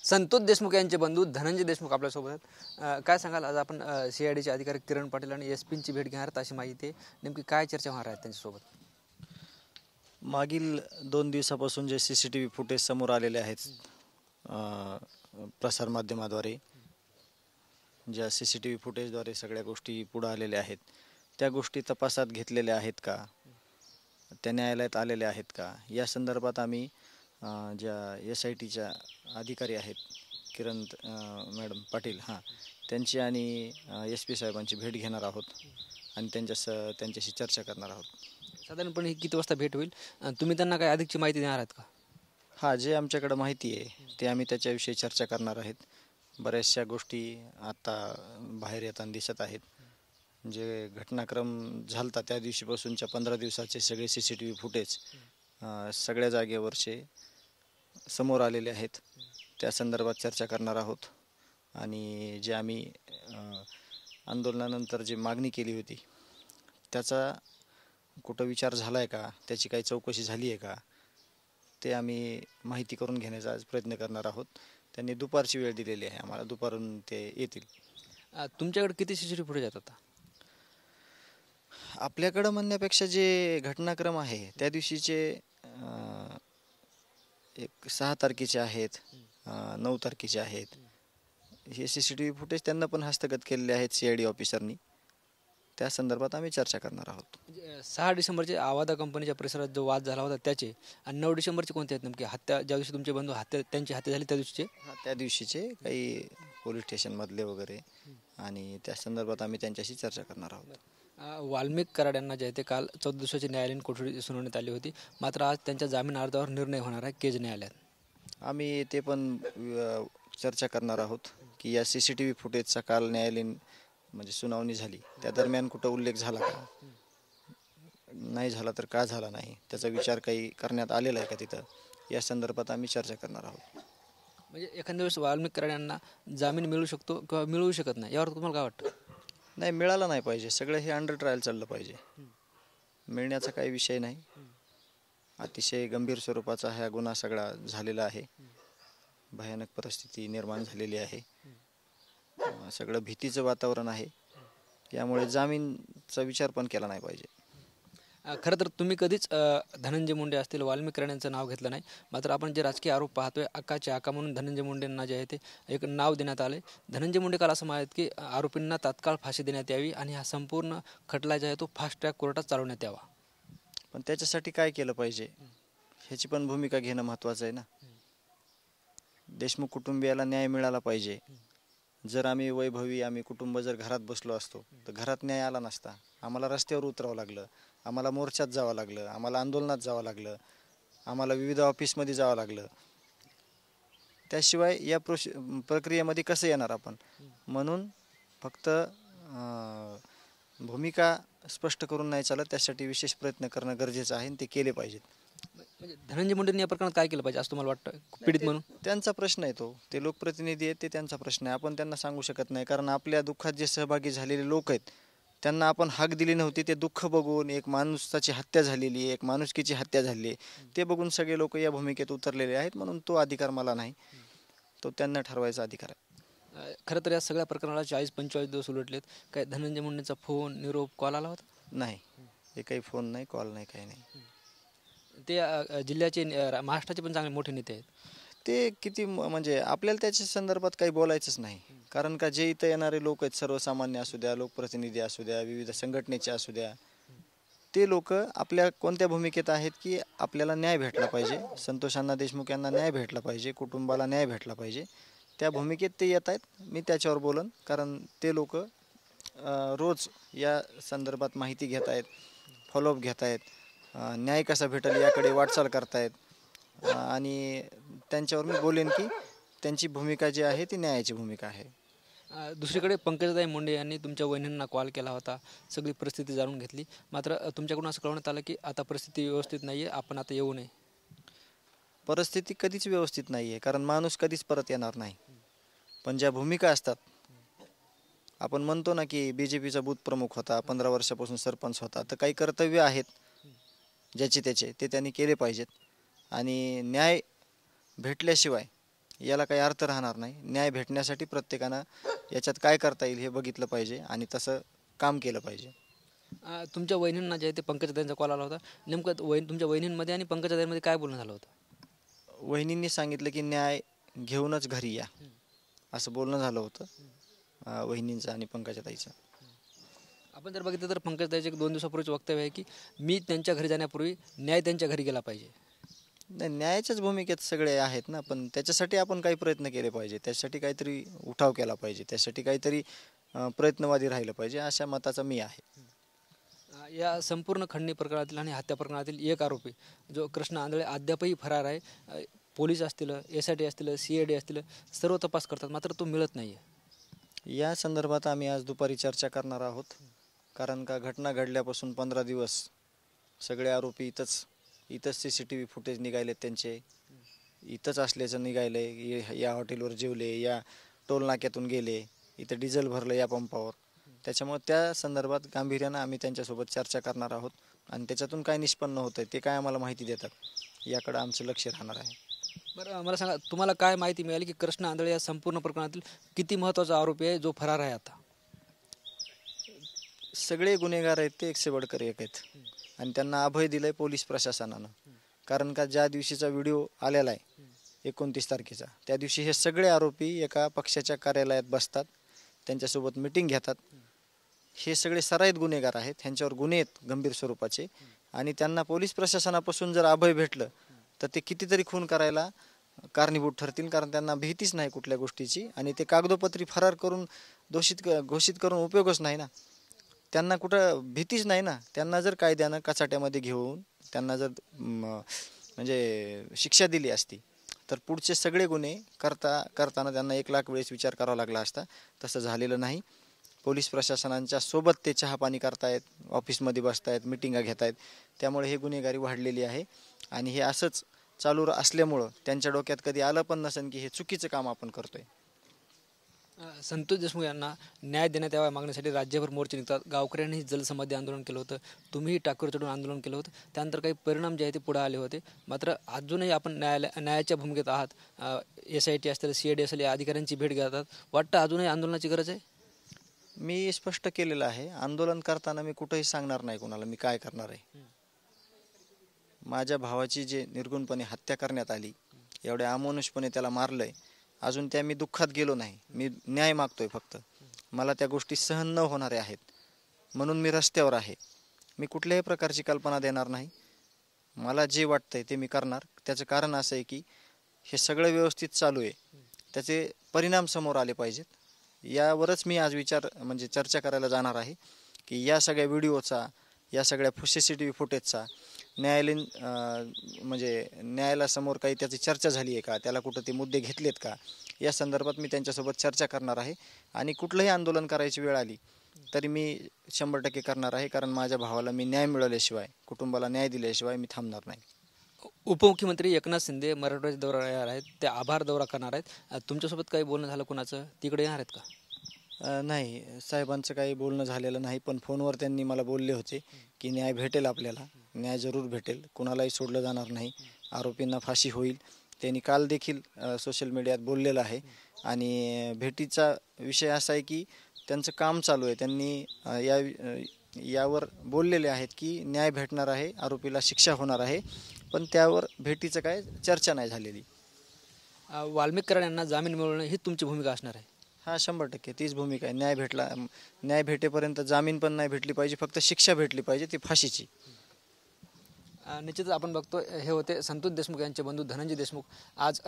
संतोष देशमुख यांचे बंधू धनंजय देशमुख आपल्यासोबत आहेत. काय सांगाल, आज आपण CIDचे अधिकारी किरण पाटील आणि SP ची भेट घेणार आहात अशी माहिती आहे. नेमकी काय चर्चा होणार आहे त्यांच्यासोबत? मागील 2 दिवसापासून जे CCTV फुटेज समोर आलेले आहेत प्रसारमाध्यमाद्वारे, ज्या CCTV फुटेजद्वारे सगळ्या गोष्टी पुढे आलेल्या आहेत, त्या गोष्टी तपासात घेतलेल्या आहेत का, त्या न्यायालयात आलेल्या आहेत का, या संदर्भात आम्ही ज्या SITच्या अधिकारी आहेत किरण मॅडम पाटील त्यांची आणि SP साहेबांची भेट घेणार आहोत आणि त्यांच्याशी चर्चा करणार आहोत. साधारणपणे ही किती वाजता भेट होईल? तुम्ही त्यांना काय अधिकची माहिती देणार आहात का? जे आमच्याकडे माहिती आहे ते आम्ही त्याच्याविषयी चर्चा करणार आहेत. बऱ्याचशा गोष्टी आता बाहेर येताना दिसत आहेत. जे घटनाक्रम झालता त्या दिवशीपासूनच्या 15 दिवसाचे सगळे CCTV फुटेज सगळ्या जागेवरचे समोर आलेले आहेत. त्या संदर्भात चर्चा करणार आहोत आणि जे आम्ही आंदोलनानंतर जी मागणी केली होती त्याचा कुठं विचार झाला आहे का, त्याची काही चौकशी झाली आहे का, ते आम्ही माहिती करून घेण्याचा आज प्रयत्न करणार आहोत. त्यांनी दुपारची वेळ दिलेली आहे आम्हाला, दुपारून ते येतील. तुमच्याकडे किती CCTV फुटेज आहेत आता? आपल्याकडं म्हणण्यापेक्षा जे घटनाक्रम आहे त्या दिवशीचे 6 तारखेचे आहेत, 9 तारखेचे आहेत. हे CCTV फुटेज त्यांना पण हस्तगत केलेले आहेत CID ऑफिसरनी. त्या संदर्भात आम्ही चर्चा करणार आहोत. 6 डिसेंबरचे आवादा कंपनीच्या परिसरात जो वाद झाला होता त्याचे, आणि 9 डिसेंबरचे कोणते आहेत नेमके? हत्या ज्या दिवशी तुमचे बंधू त्यांची हत्या झाली त्या दिवशीचे? त्या दिवशीचे काही पोलीस स्टेशनमधले वगैरे, आणि त्या संदर्भात आम्ही त्यांच्याशी चर्चा करणार आहोत. वाल्मिक कराड यांना जे आहे ते काल 14 दिवसाची न्यायालयीन कोठडी सुनावण्यात आली होती, मात्र आज त्यांच्या जामीन अर्जावर निर्णय होणार आहे केज न्यायालयात. आम्ही ते पण चर्चा करणार आहोत की या CCTV फुटेजचा काल न्यायालयीन म्हणजे सुनावणी झाली त्या दरम्यान कुठं उल्लेख झाला का, नाही झाला तर का झाला नाही, त्याचा विचार काही करण्यात आलेला आहे का तिथं, या संदर्भात आम्ही चर्चा करणार आहोत. म्हणजे एखाद्या वेळेस वाल्मिक कराड यांना जामीन मिळू शकतो किंवा मिळू शकत नाही, यावर तुम्हाला काय वाटतं? नाही, मिळाला नाही पाहिजे. सगळं हे अंडर ट्रायल चाललं पाहिजे. मिळण्याचा काही विषय नाही. अतिशय गंभीर स्वरूपाचा हा गुन्हा सगळा झालेला आहे. भयानक परिस्थिती निर्माण झालेली आहे. सगळं भीतीचं वातावरण आहे. त्यामुळे जामीनचा विचार पण केला नाही पाहिजे. खरं तर तुम्ही कधीच धनंजय मुंडे असतील, वाल्मिक कराड यांचं नाव घेतलं नाही, मात्र आपण जे राजकीय आरोप पाहतोय, अक्काचे आका म्हणून धनंजय मुंडेंना जे आहे ते एक नाव देण्यात आले. धनंजय मुंडे काल असं म्हणत की आरोपींना तात्काळ फाशी देण्यात यावी आणि हा संपूर्ण खटला जो आहे तो फास्ट ट्रॅक कोर्टात चालवण्यात यावा. पण त्याच्यासाठी काय केलं पाहिजे ह्याची पण भूमिका घेणं महत्त्वाचं आहे ना. देशमुख कुटुंबियाला न्याय मिळाला पाहिजे. जर आम्ही कुटुंब जर घरात बसलो असतो तर घरात न्याय आला नसता. आम्हाला रस्त्यावर उतरावं लागलं, आम्हाला मोर्चात जावं लागलं, आम्हाला आंदोलनात जावं लागलं, आम्हाला विविध ऑफिसमध्ये जावं लागलं. त्याशिवाय या प्रक्रियेमध्ये कसं येणार आपण? म्हणून फक्त भूमिका स्पष्ट करून नाही चालत, त्यासाठी विशेष प्रयत्न करणं गरजेचं आहे आणि ते केले पाहिजेत. म्हणजे धनंजय मुंडेंनी या प्रकरणात काय केलं पाहिजे असं तुम्हाला वाटतं, पीडित म्हणून? त्यांचा प्रश्न आहे तो. ते लोकप्रतिनिधी आहेत, ते त्यांचा प्रश्न आहे. आपण त्यांना सांगू शकत नाही, कारण आपल्या दुःखात जे सहभागी झालेले लोक आहेत त्यांना आपण हाक दिली नव्हती. ते दुःख बघून एक माणसाची हत्या झालेली, एक माणुसकीची हत्या झाली, ते बघून सगळे लोक या भूमिकेत उतरलेले आहेत. म्हणून तो अधिकार मला नाही, तो त्यांना ठरवायचा अधिकार आहे. खरं तर या सगळ्या प्रकरणाला 40-45 दिवस उलटलेत. काय धनंजय मुंडेंचा फोन, निरोप, कॉल आला होता? नाही, हे काही फोन नाही, कॉल नाही, काही नाही. ते जिल्ह्याचे महाराष्ट्राचे पण चांगले मोठे नेते आहेत. ते किती म्हणजे आपल्याला त्याच्या संदर्भात काही बोलायचंच नाही. कारण का जे इथं येणारे लोक आहेत, सर्वसामान्य असू द्या, लोकप्रतिनिधी असू द्या, विविध संघटनेचे असू द्या, ते लोक आपल्या कोणत्या भूमिकेत आहेत की आपल्याला न्याय भेटला पाहिजे, संतोषांना देशमुख यांना न्याय भेटला पाहिजे, कुटुंबाला न्याय भेटला पाहिजे, त्या भूमिकेत ते येत आहेत. मी त्याच्यावर बोलन, कारण ते लोक रोज या संदर्भात माहिती घेत आहेत, फॉलोअप घेत आहेत, न्याय कसा भेटेल याकडे वाटचाल करतायत, आणि त्यांच्यावर मी बोलेन की त्यांची भूमिका जी आहे ती न्यायाची भूमिका आहे. दुसरीकडे पंकजाताई मुंडे यांनी तुमच्या वहिनींना कॉल केला होता, सगळी परिस्थिती जाणून घेतली, मात्र तुमच्याकडून असं कळवण्यात आलं की आता परिस्थिती व्यवस्थित नाही आहे, आपण आता येऊ नये. परिस्थिती कधीच व्यवस्थित नाही आहे, कारण माणूस कधीच परत येणार नाही. पण ज्या भूमिका असतात, आपण म्हणतो ना की BJPचा बूथ प्रमुख होता, 15 वर्षापासून सरपंच होता, तर काही कर्तव्य आहेत ज्याचे त्याचे ते त्यांनी केले पाहिजेत. आणि न्याय भेटल्याशिवाय याला काही अर्थ राहणार नाही. न्याय भेटण्यासाठी प्रत्येकानं याच्यात काय करता येईल हे बघितलं पाहिजे आणि तसं काम केलं पाहिजे. तुमच्या वहिनींना जे आहे ते पंकजाताईंचा कॉल आला होता, नेमकं तुमच्या वहिनींमध्ये आणि पंकजाताईंमध्ये काय बोलणं झालं होतं? वहिनींनी सांगितलं की न्याय घेऊनच घरी या, असं बोलणं झालं होतं वहिनींचं आणि पंकजाताईचं. आपण जर बघितलं तर पंकजाताईचे 2 दिवसापूर्वीच वक्तव्य आहे की मी त्यांच्या घरी जाण्यापूर्वी न्याय त्यांच्या घरी गेला पाहिजे. नाही, न्यायाच्याच भूमिकेत सगळे आहेत ना, पण त्याच्यासाठी आपण काही प्रयत्न केले पाहिजे, त्यासाठी काहीतरी उठाव केला पाहिजे, त्यासाठी काहीतरी प्रयत्नवादी राहिलं पाहिजे, अशा मताचा मी आहे. या संपूर्ण खंडणी प्रकरणातील आणि हत्या प्रकरणातील एक आरोपी जो कृष्णा आंधळे अद्यापही फरार आहे. पोलीस असतील, SIT असतील, CID असतील, सर्व तपास करतात, मात्र तो मिळत नाही आहे. या संदर्भात आम्ही आज दुपारी चर्चा करणार आहोत. कारण का घटना घडल्यापासून 15 दिवस सगळे आरोपी इथंच CCTV फुटेज निघाले, त्यांचे इथंच असल्याचं निघाले. या हॉटेलवर जेवले, या टोल नाक्यातून गेले, इथं डिझेल भरलं या पंपावर. त्याच्यामुळे त्या संदर्भात गांभीर्यानं आम्ही त्यांच्यासोबत चर्चा करणार आहोत आणि त्याच्यातून काय निष्पन्न होतं आहे ते काय आम्हाला माहिती देतात याकडं आमचं लक्ष राहणार आहे. बरं, मला सांगा, तुम्हाला काय माहिती मिळाली की कृष्णा आंधळे या संपूर्ण प्रकरणातील किती महत्त्वाचा आरोपी आहे जो फरार आहे आता? सगळे गुन्हेगार आहेत ते 100 बडकर 1 आहेत आणि त्यांना अभय दिलंय पोलीस प्रशासनानं. कारण का ज्या दिवशीचा व्हिडिओ आलेला आहे 29 तारखेचा, त्या दिवशी हे सगळे आरोपी एका पक्षाच्या कार्यालयात बसतात, त्यांच्यासोबत मिटिंग घेतात. हे सगळे सराईत गुन्हेगार आहेत, ह्यांच्यावर गुन्हे आहेत गंभीर स्वरूपाचे आणि त्यांना पोलीस प्रशासनापासून जर अभय भेटलं तर ते कितीतरी खून करायला कारणीभूत ठरतील. कारण त्यांना भीतीच नाही कुठल्या गोष्टीची आणि ते कागदोपत्री फरार करून घोषित करून उपयोगच नाही ना. त्यांना कुठं भीतीच नाही ना. त्यांना जर कायद्यानं कचाट्यामध्ये घेऊन त्यांना जर म्हणजे शिक्षा दिली असती तर पुढचे सगळे गुन्हे करताना त्यांना 1 लाख वेळेस विचार करावा लागला असता. तसं झालेलं नाही. पोलीस प्रशासनांच्या सोबत ते चहापाणी करतायत, ऑफिसमध्ये बसतायत, मिटिंगा घेत आहेत. त्यामुळे हे गुन्हेगारी वाढलेली आहे आणि हे असंच चालू असल्यामुळं त्यांच्या डोक्यात कधी आलं पण नसेल की हे चुकीचं काम आपण करतोय. संतोष देशमुख यांना न्याय देण्यात यावा मागण्यासाठी राज्यभर मोर्चे निघतात. गावकऱ्यांनी जलसमाधी आंदोलन केलं होतं, तुम्हीही टाकीवर चढून आंदोलन केलं होतं. त्यानंतर काही परिणाम जे आहे ते पुढे आले होते. मात्र अजूनही आपण न्यायाच्या भूमिकेत आहात. SIT असतील, CID असेल, या अधिकाऱ्यांची भेट घेतात. वाटतं अजूनही आंदोलनाची गरज आहे? मी स्पष्ट केलेलं आहे, आंदोलन करताना मी कुठेही सांगणार नाही कोणाला मी काय करणार आहे. माझ्या भावाची जे निर्गुणपणे हत्या करण्यात आली, एवढ्या अमानुषपणे त्याला मारलंय, अजून त्या मी दुःखात गेलो नाही. मी न्याय मागतोय फक्त. मला त्या गोष्टी सहन न होणाऱ्या आहेत म्हणून मी रस्त्यावर आहे. मी कुठल्याही प्रकारची कल्पना देणार नाही. मला जे वाटतंय ते मी करणार. त्याचं कारण असं आहे की हे सगळं व्यवस्थित चालू आहे, त्याचे परिणाम समोर आले पाहिजेत. यावरच मी आज चर्चा करायला जाणार आहे की या सगळ्या व्हिडिओचा, या सगळ्या CCTV फुटेजचा न्यायालयासमोर काही त्याची चर्चा झाली आहे का, त्याला कुठं ते मुद्दे घेतलेत का, या संदर्भात मी त्यांच्यासोबत चर्चा करणार आहे. आणि कुठलंही आंदोलन करायची वेळ आली तरी मी 100% करणार आहे. कारण माझ्या भावाला मी न्याय मिळाल्याशिवाय, कुटुंबाला न्याय दिल्याशिवाय मी थांबणार नाही. उपमुख्यमंत्री एकनाथ शिंदे मराठवाड्याच्या दौरा येणार आहेत, ते आभार दौरा करणार आहेत. तुमच्यासोबत काही बोलणं झालं कुणाचं? तिकडे येणार आहेत का? नाही, साहेबांचं काही बोलणं झालेलं नाही. पण फोनवर त्यांनी मला बोलले होते की न्याय भेटेल, आपल्याला न्याय जरूर भेटेल, कुणालाही सोडलं जाणार नाही, आरोपींना फाशी होईल. त्यांनी काल देखील सोशल मीडियात बोललेलं आहे. आणि भेटीचा विषय असा आहे की त्यांचं काम चालू आहे. त्यांनी यावर बोललेले आहेत की न्याय भेटणार आहे, आरोपीला शिक्षा होणार आहे, पण त्यावर भेटीचं काय चर्चा नाही झालेली. वाल्मिक कराड यांना जामीन मिळवणं ही तुमची भूमिका असणार आहे? हा, 100% तीच भूमिका आहे. न्याय भेटेपर्यंत जामीन पण नाही भेटली पाहिजे, फक्त शिक्षा भेटली पाहिजे, ती फाशीची. निश्चितच आपण बघतो हे होते संतोष देशमुख यांचे बंधू धनंजय देशमुख. आज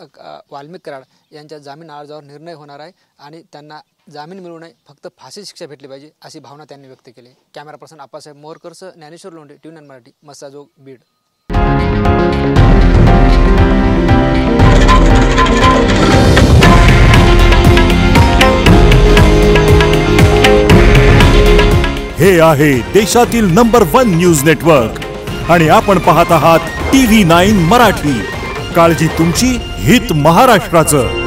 वाल्मिक कराड यांच्या जामीन अर्जावर निर्णय होणार आहे आणि त्यांना जामीन मिळू नये, फक्त फाशी शिक्षा भेटली पाहिजे अशी भावना त्यांनी व्यक्त केली. कॅमेरा पर्सन आप्पासाहेब मोरकरसह ज्ञानेश्वर लोंढे, TV9 मराठी, मस्साजोग, बीड. हे आहे देशातील नंबर 1 न्यूज नेटवर्क आणि आपण पाहत आहात TV9 मराठी. काळजी तुमची, हित महाराष्ट्राचं.